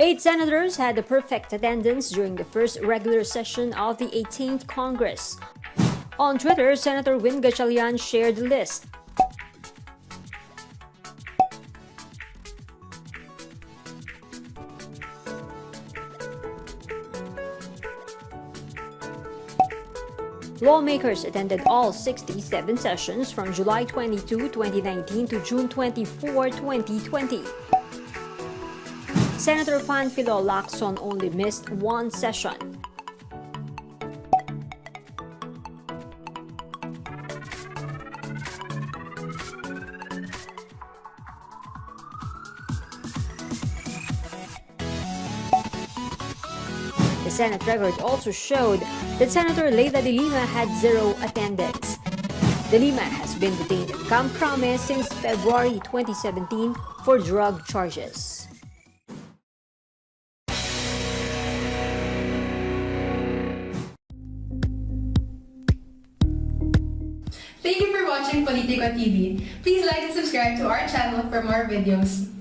8 senators had the perfect attendance during the first regular session of the 18th Congress. On Twitter, Senator Gatchalian shared the list. Lawmakers attended all 67 sessions from July 22, 2019 to June 24, 2020. Senator Panfilo Lacson only missed one session. The Senate record also showed that Senator Leila de Lima had 0 attendance. De Lima has been detained at Camp Crame since February 2017 for drug charges. Thank you for watching Politiko TV. Please like and subscribe to our channel for more videos.